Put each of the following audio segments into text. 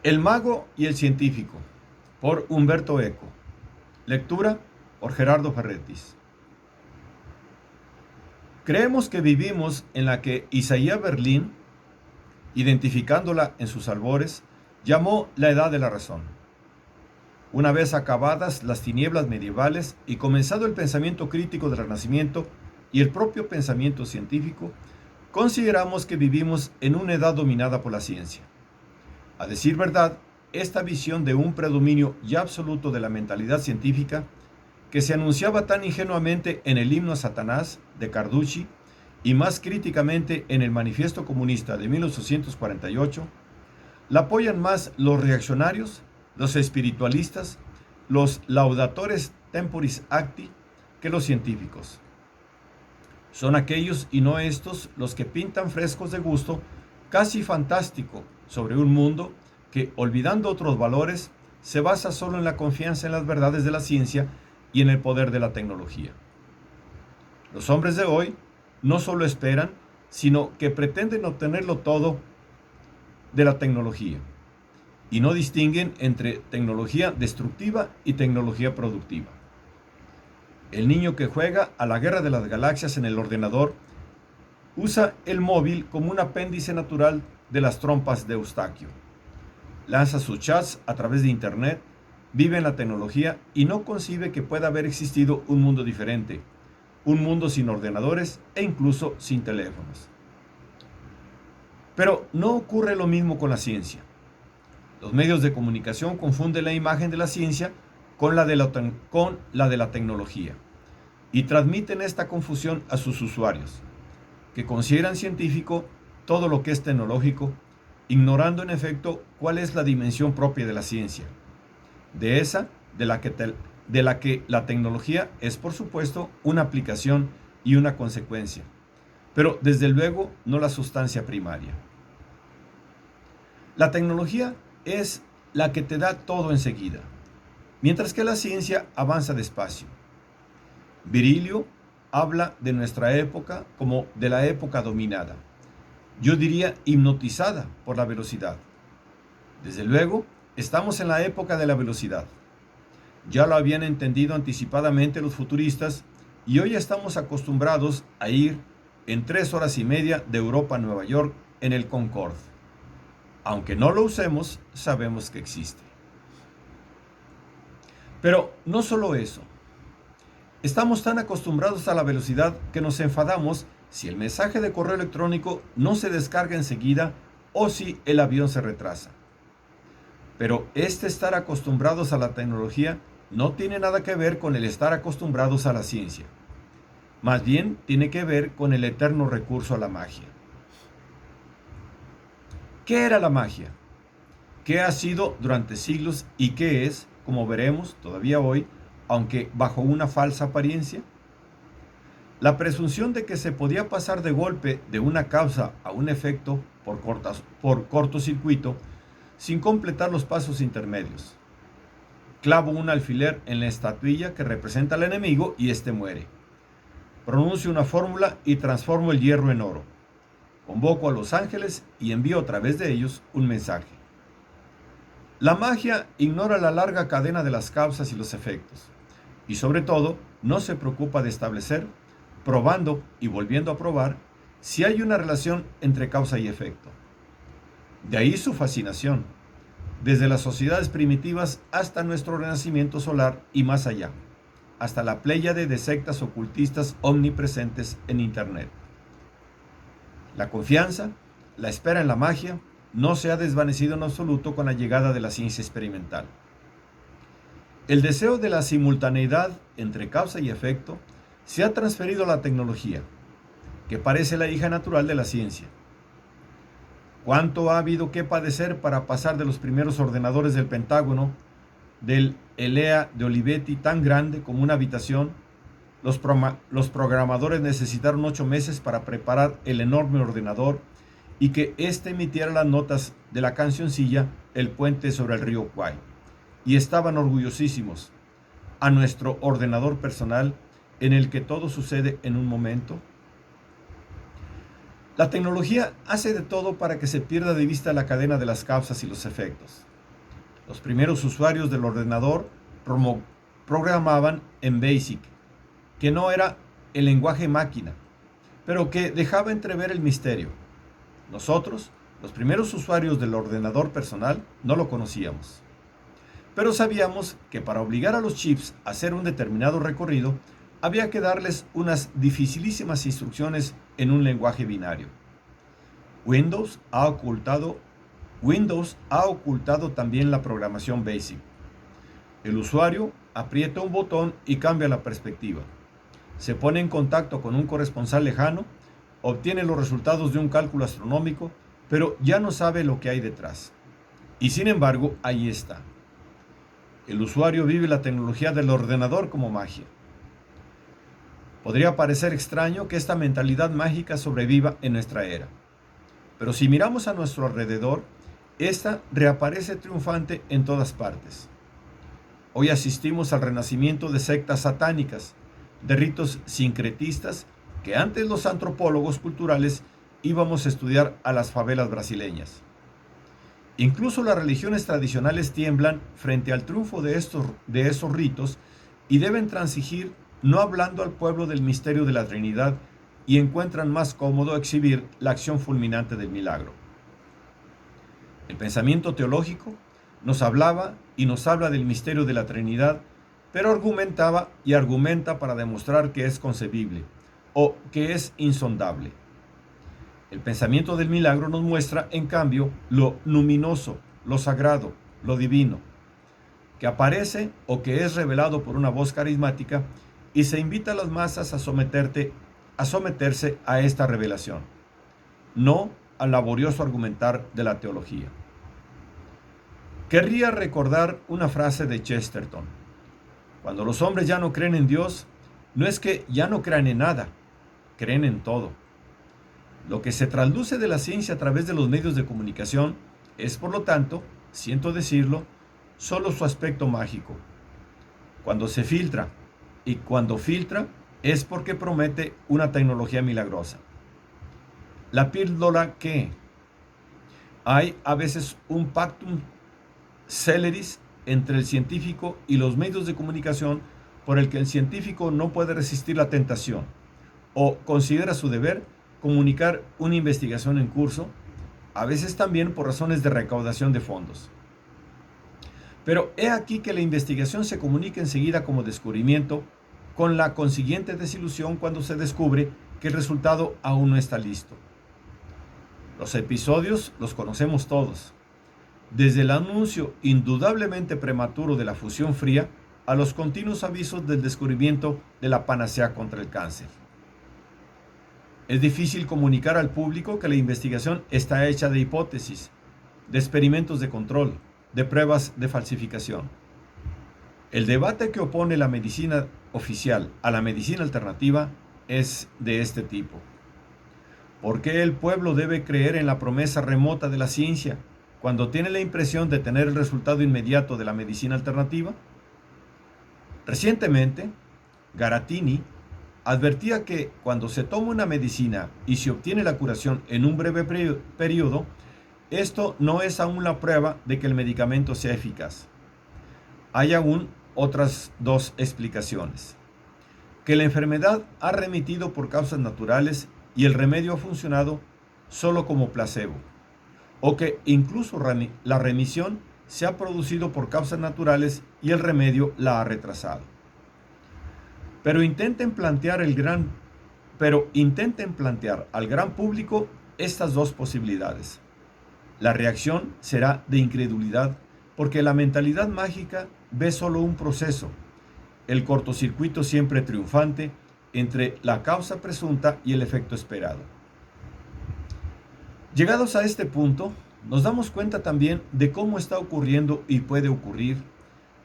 El mago y el científico, por Humberto Eco. Lectura por Gerardo Ferretis. Creemos que vivimos en la que Isaías Berlin, identificándola en sus albores, llamó la edad de la razón. Una vez acabadas las tinieblas medievales y comenzado el pensamiento crítico del Renacimiento y el propio pensamiento científico, consideramos que vivimos en una edad dominada por la ciencia. A decir verdad, esta visión de un predominio ya absoluto de la mentalidad científica, que se anunciaba tan ingenuamente en el himno a Satanás de Carducci y más críticamente en el Manifiesto Comunista de 1848, la apoyan más los reaccionarios, los espiritualistas, los laudatores temporis acti que los científicos. Son aquellos y no estos los que pintan frescos de gusto casi fantástico sobre un mundo que, olvidando otros valores, se basa solo en la confianza en las verdades de la ciencia y en el poder de la tecnología. Los hombres de hoy no solo esperan, sino que pretenden obtenerlo todo de la tecnología, y no distinguen entre tecnología destructiva y tecnología productiva. El niño que juega a la guerra de las galaxias en el ordenador usa el móvil como un apéndice natural de las trompas de Eustaquio. Lanza sus chats a través de Internet, vive en la tecnología y no concibe que pueda haber existido un mundo diferente, un mundo sin ordenadores e incluso sin teléfonos. Pero no ocurre lo mismo con la ciencia. Los medios de comunicación confunden la imagen de la ciencia con la de la tecnología y transmiten esta confusión a sus usuarios, que consideran científico todo lo que es tecnológico, ignorando en efecto cuál es la dimensión propia de la ciencia, de la que la tecnología es, por supuesto, una aplicación y una consecuencia, pero desde luego no la sustancia primaria. La tecnología es la que te da todo enseguida, mientras que la ciencia avanza despacio. Virilio habla de nuestra época como de la época dominada. Yo diría hipnotizada por la velocidad. Desde luego, estamos en la época de la velocidad. Ya lo habían entendido anticipadamente los futuristas y hoy estamos acostumbrados a ir en 3 horas y media de Europa a Nueva York en el Concorde. Aunque no lo usemos, sabemos que existe. Pero no solo eso. Estamos tan acostumbrados a la velocidad que nos enfadamos si el mensaje de correo electrónico no se descarga enseguida o si el avión se retrasa. Pero este estar acostumbrados a la tecnología no tiene nada que ver con el estar acostumbrados a la ciencia. Más bien tiene que ver con el eterno recurso a la magia. ¿Qué era la magia? ¿Qué ha sido durante siglos y qué es, como veremos todavía hoy, aunque bajo una falsa apariencia? La presunción de que se podía pasar de golpe de una causa a un efecto por cortocircuito sin completar los pasos intermedios. Clavo un alfiler en la estatuilla que representa al enemigo y éste muere. Pronuncio una fórmula y transformo el hierro en oro. Convoco a los ángeles y envío a través de ellos un mensaje. La magia ignora la larga cadena de las causas y los efectos, y sobre todo no se preocupa de establecer, probando y volviendo a probar, si hay una relación entre causa y efecto. De ahí su fascinación, desde las sociedades primitivas hasta nuestro renacimiento solar y más allá, hasta la pléyade de sectas ocultistas omnipresentes en Internet. La confianza, la espera en la magia, no se ha desvanecido en absoluto con la llegada de la ciencia experimental. El deseo de la simultaneidad entre causa y efecto se ha transferido a la tecnología, que parece la hija natural de la ciencia. ¿Cuánto ha habido que padecer para pasar de los primeros ordenadores del Pentágono, del Elea de Olivetti tan grande como una habitación? Los programadores necesitaron 8 meses para preparar el enorme ordenador y que éste emitiera las notas de la cancioncilla El puente sobre el río Kwai. Y estaban orgullosísimos. A nuestro ordenador personal, en el que todo sucede en un momento. La tecnología hace de todo para que se pierda de vista la cadena de las causas y los efectos. Los primeros usuarios del ordenador programaban en BASIC, que no era el lenguaje máquina, pero que dejaba entrever el misterio. Nosotros, los primeros usuarios del ordenador personal, no lo conocíamos. Pero sabíamos que para obligar a los chips a hacer un determinado recorrido, había que darles unas dificilísimas instrucciones en un lenguaje binario. Windows ha ocultado también la programación BASIC. El usuario aprieta un botón y cambia la perspectiva. Se pone en contacto con un corresponsal lejano, obtiene los resultados de un cálculo astronómico, pero ya no sabe lo que hay detrás. Y sin embargo, ahí está. El usuario vive la tecnología del ordenador como magia. Podría parecer extraño que esta mentalidad mágica sobreviva en nuestra era. Pero si miramos a nuestro alrededor, esta reaparece triunfante en todas partes. Hoy asistimos al renacimiento de sectas satánicas, de ritos sincretistas que antes los antropólogos culturales íbamos a estudiar a las favelas brasileñas. Incluso las religiones tradicionales tiemblan frente al triunfo de esos ritos y deben transigir no hablando al pueblo del misterio de la Trinidad y encuentran más cómodo exhibir la acción fulminante del milagro. El pensamiento teológico nos hablaba y nos habla del misterio de la Trinidad, pero argumentaba y argumenta para demostrar que es concebible o que es insondable. El pensamiento del milagro nos muestra, en cambio, lo luminoso, lo sagrado, lo divino, que aparece o que es revelado por una voz carismática y se invita a las masas a someterse a esta revelación, no al laborioso argumentar de la teología. Querría recordar una frase de Chesterton. Cuando los hombres ya no creen en Dios, no es que ya no crean en nada, creen en todo. Lo que se trasluce de la ciencia a través de los medios de comunicación es, por lo tanto, siento decirlo, solo su aspecto mágico. Cuando se filtra, y cuando filtra, es porque promete una tecnología milagrosa. La píldora que hay a veces un pactum celeris entre el científico y los medios de comunicación por el que el científico no puede resistir la tentación o considera su deber comunicar una investigación en curso, a veces también por razones de recaudación de fondos. Pero he aquí que la investigación se comunica enseguida como descubrimiento, con la consiguiente desilusión cuando se descubre que el resultado aún no está listo. Los episodios los conocemos todos, desde el anuncio indudablemente prematuro de la fusión fría a los continuos avisos del descubrimiento de la panacea contra el cáncer. Es difícil comunicar al público que la investigación está hecha de hipótesis, de experimentos de control, de pruebas de falsificación. El debate que opone la medicina oficial a la medicina alternativa es de este tipo. ¿Por qué el pueblo debe creer en la promesa remota de la ciencia cuando tiene la impresión de tener el resultado inmediato de la medicina alternativa? Recientemente, Garatini advertía que cuando se toma una medicina y se obtiene la curación en un breve periodo, esto no es aún la prueba de que el medicamento sea eficaz. Hay aún otras dos explicaciones. Que la enfermedad ha remitido por causas naturales y el remedio ha funcionado solo como placebo. O que incluso la remisión se ha producido por causas naturales y el remedio la ha retrasado. Pero intenten plantear al gran público estas dos posibilidades. La reacción será de incredulidad, porque la mentalidad mágica ve solo un proceso, el cortocircuito siempre triunfante entre la causa presunta y el efecto esperado. Llegados a este punto, nos damos cuenta también de cómo está ocurriendo y puede ocurrir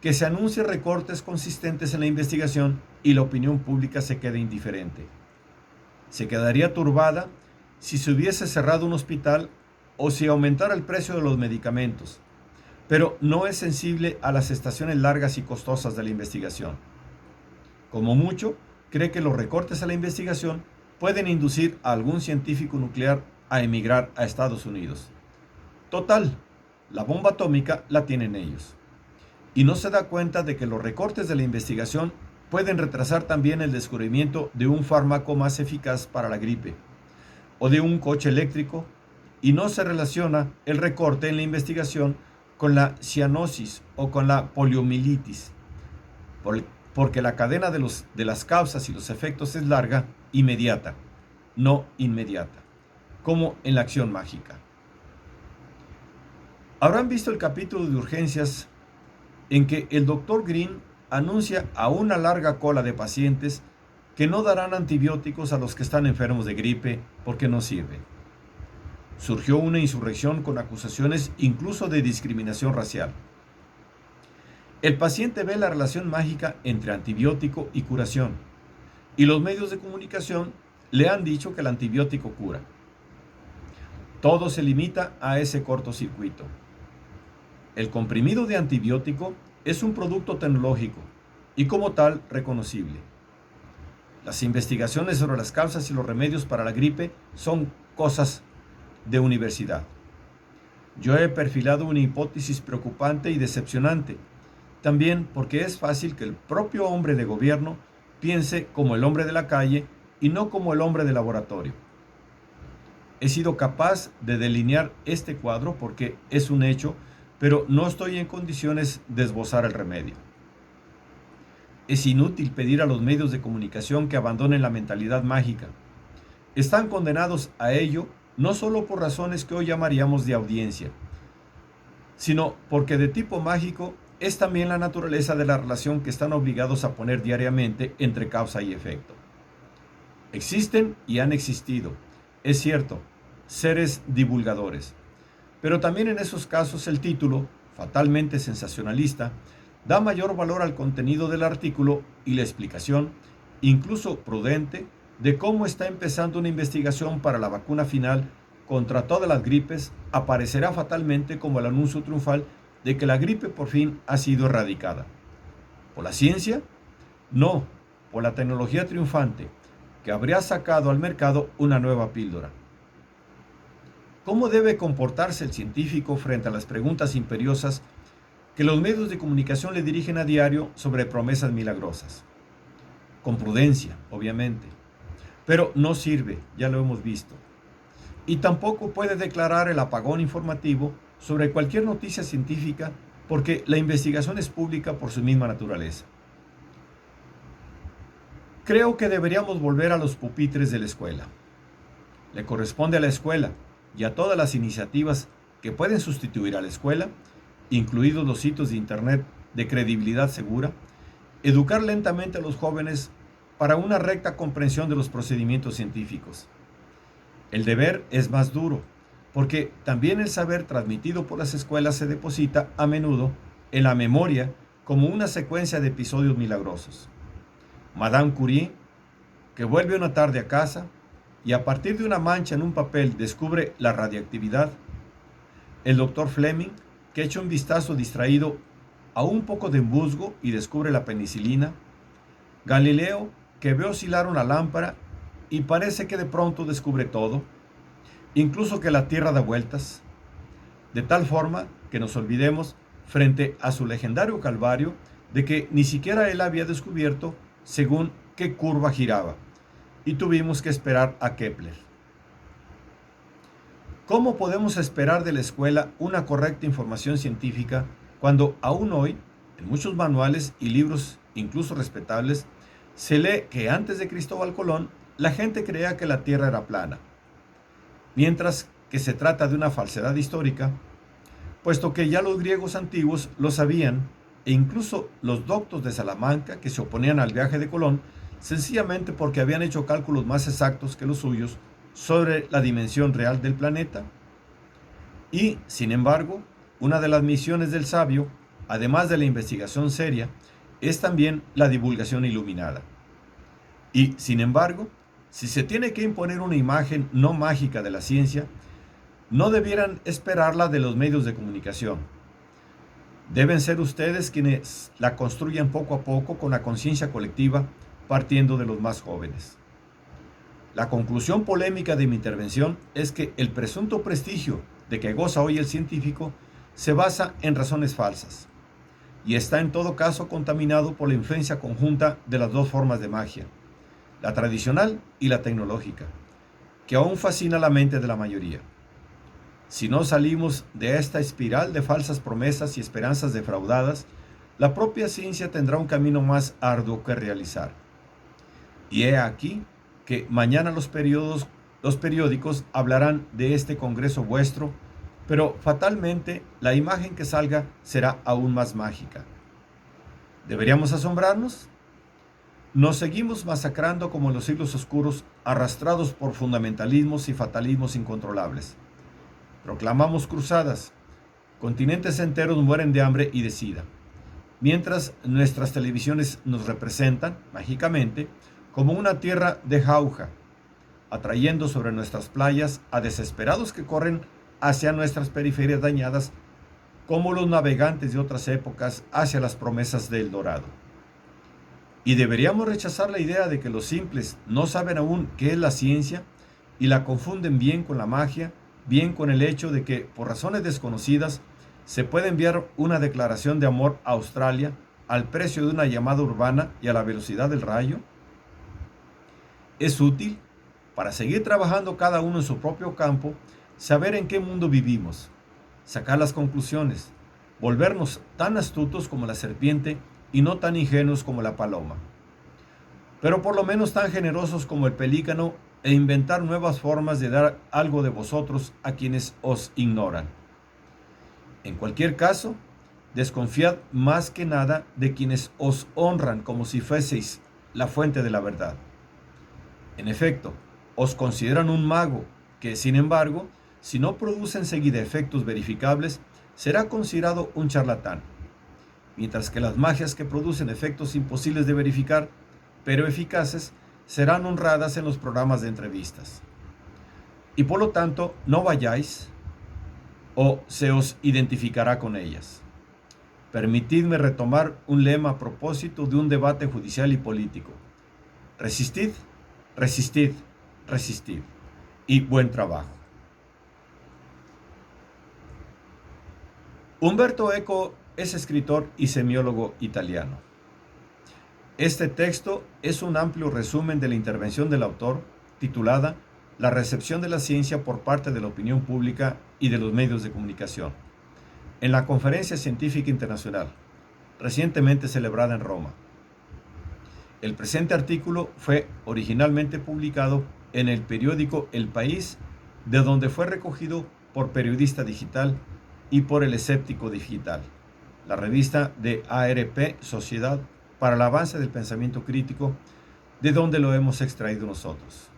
que se anuncien recortes consistentes en la investigación y la opinión pública se quede indiferente. Se quedaría turbada si se hubiese cerrado un hospital o si aumentara el precio de los medicamentos, pero no es sensible a las estaciones largas y costosas de la investigación. Como mucho, cree que los recortes a la investigación pueden inducir a algún científico nuclear a emigrar a Estados Unidos. Total, La bomba atómica la tienen ellos. Y no se da cuenta de que los recortes de la investigación pueden retrasar también el descubrimiento de un fármaco más eficaz para la gripe o de un coche eléctrico, y no se relaciona el recorte en la investigación con la cianosis o con la poliomielitis, porque la cadena de las causas y los efectos es larga, inmediata, no inmediata, como en la acción mágica. Habrán visto el capítulo de urgencias en que el Dr. Green anuncia a una larga cola de pacientes que no darán antibióticos a los que están enfermos de gripe porque no sirven. Surgió una insurrección con acusaciones incluso de discriminación racial. El paciente ve la relación mágica entre antibiótico y curación, y los medios de comunicación le han dicho que el antibiótico cura. Todo se limita a ese cortocircuito. El comprimido de antibiótico es un producto tecnológico y como tal reconocible. Las investigaciones sobre las causas y los remedios para la gripe son cosas de universidad. Yo he perfilado una hipótesis preocupante y decepcionante, también porque es fácil que el propio hombre de gobierno piense como el hombre de la calle y no como el hombre de laboratorio. He sido capaz de delinear este cuadro porque es un hecho, pero no estoy en condiciones de esbozar el remedio. Es inútil pedir a los medios de comunicación que abandonen la mentalidad mágica. Están condenados a ello no solo por razones que hoy llamaríamos de audiencia, sino porque de tipo mágico es también la naturaleza de la relación que están obligados a poner diariamente entre causa y efecto. Existen y han existido, es cierto, seres divulgadores, pero también en esos casos el título, fatalmente sensacionalista, da mayor valor al contenido del artículo y la explicación, incluso prudente, de cómo está empezando una investigación para la vacuna final contra todas las gripes aparecerá fatalmente como el anuncio triunfal de que la gripe por fin ha sido erradicada. ¿Por la ciencia? No, por la tecnología triunfante, que habría sacado al mercado una nueva píldora. ¿Cómo debe comportarse el científico frente a las preguntas imperiosas que los medios de comunicación le dirigen a diario sobre promesas milagrosas? Con prudencia, obviamente. Pero no sirve, ya lo hemos visto. Y tampoco puede declarar el apagón informativo sobre cualquier noticia científica porque la investigación es pública por su misma naturaleza. Creo que deberíamos volver a los pupitres de la escuela. Le corresponde a la escuela y a todas las iniciativas que pueden sustituir a la escuela, incluidos los sitios de internet de credibilidad segura, educar lentamente a los jóvenes para una recta comprensión de los procedimientos científicos. El deber es más duro, porque también el saber transmitido por las escuelas se deposita a menudo en la memoria como una secuencia de episodios milagrosos. Madame Curie, que vuelve una tarde a casa y a partir de una mancha en un papel descubre la radiactividad. El doctor Fleming, que echa un vistazo distraído a un poco de musgo y descubre la penicilina. Galileo, que ve oscilar una lámpara y parece que de pronto descubre todo, incluso que la Tierra da vueltas, de tal forma que nos olvidemos, frente a su legendario calvario, de que ni siquiera él había descubierto según qué curva giraba, y tuvimos que esperar a Kepler. ¿Cómo podemos esperar de la escuela una correcta información científica cuando aún hoy, en muchos manuales y libros incluso respetables, se lee que antes de Cristóbal Colón la gente creía que la Tierra era plana, mientras que se trata de una falsedad histórica, puesto que ya los griegos antiguos lo sabían e incluso los doctos de Salamanca que se oponían al viaje de Colón sencillamente porque habían hecho cálculos más exactos que los suyos sobre la dimensión real del planeta. Y, sin embargo, una de las misiones del sabio, además de la investigación seria, es también la divulgación iluminada. Y, sin embargo, si se tiene que imponer una imagen no mágica de la ciencia, no debieran esperarla de los medios de comunicación. Deben ser ustedes quienes la construyan poco a poco con la conciencia colectiva, partiendo de los más jóvenes. La conclusión polémica de mi intervención es que el presunto prestigio de que goza hoy el científico se basa en razones falsas y está en todo caso contaminado por la influencia conjunta de las dos formas de magia, la tradicional y la tecnológica, que aún fascina la mente de la mayoría. Si no salimos de esta espiral de falsas promesas y esperanzas defraudadas, la propia ciencia tendrá un camino más arduo que realizar. Y he aquí que mañana los periódicos hablarán de este congreso vuestro, pero fatalmente la imagen que salga será aún más mágica. ¿Deberíamos asombrarnos? Nos seguimos masacrando como en los siglos oscuros, arrastrados por fundamentalismos y fatalismos incontrolables. Proclamamos cruzadas, continentes enteros mueren de hambre y de sida, mientras nuestras televisiones nos representan, mágicamente, como una tierra de jauja, atrayendo sobre nuestras playas a desesperados que corren hacia nuestras periferias dañadas, como los navegantes de otras épocas hacia las promesas del Dorado. Y deberíamos rechazar la idea de que los simples no saben aún qué es la ciencia y la confunden bien con la magia, bien con el hecho de que, por razones desconocidas, se puede enviar una declaración de amor a Australia al precio de una llamada urbana y a la velocidad del rayo. Es útil, para seguir trabajando cada uno en su propio campo, saber en qué mundo vivimos, sacar las conclusiones, volvernos tan astutos como la serpiente y no tan ingenuos como la paloma, pero por lo menos tan generosos como el pelícano e inventar nuevas formas de dar algo de vosotros a quienes os ignoran. En cualquier caso, desconfiad más que nada de quienes os honran como si fueseis la fuente de la verdad. En efecto, os consideran un mago que, sin embargo, si no produce enseguida efectos verificables, será considerado un charlatán, mientras que las magias que producen efectos imposibles de verificar, pero eficaces, serán honradas en los programas de entrevistas. Y por lo tanto, no vayáis o se os identificará con ellas. Permitidme retomar un lema a propósito de un debate judicial y político. Resistid, resistid, resistid. Y buen trabajo. Umberto Eco es escritor y semiólogo italiano. Este texto es un amplio resumen de la intervención del autor, titulada La recepción de la ciencia por parte de la opinión pública y de los medios de comunicación, en la Conferencia Científica Internacional, recientemente celebrada en Roma. El presente artículo fue originalmente publicado en el periódico El País, de donde fue recogido por Periodista Digital y por El Escéptico Digital, la revista de ARP, Sociedad para el Avance del Pensamiento Crítico, de donde lo hemos extraído nosotros.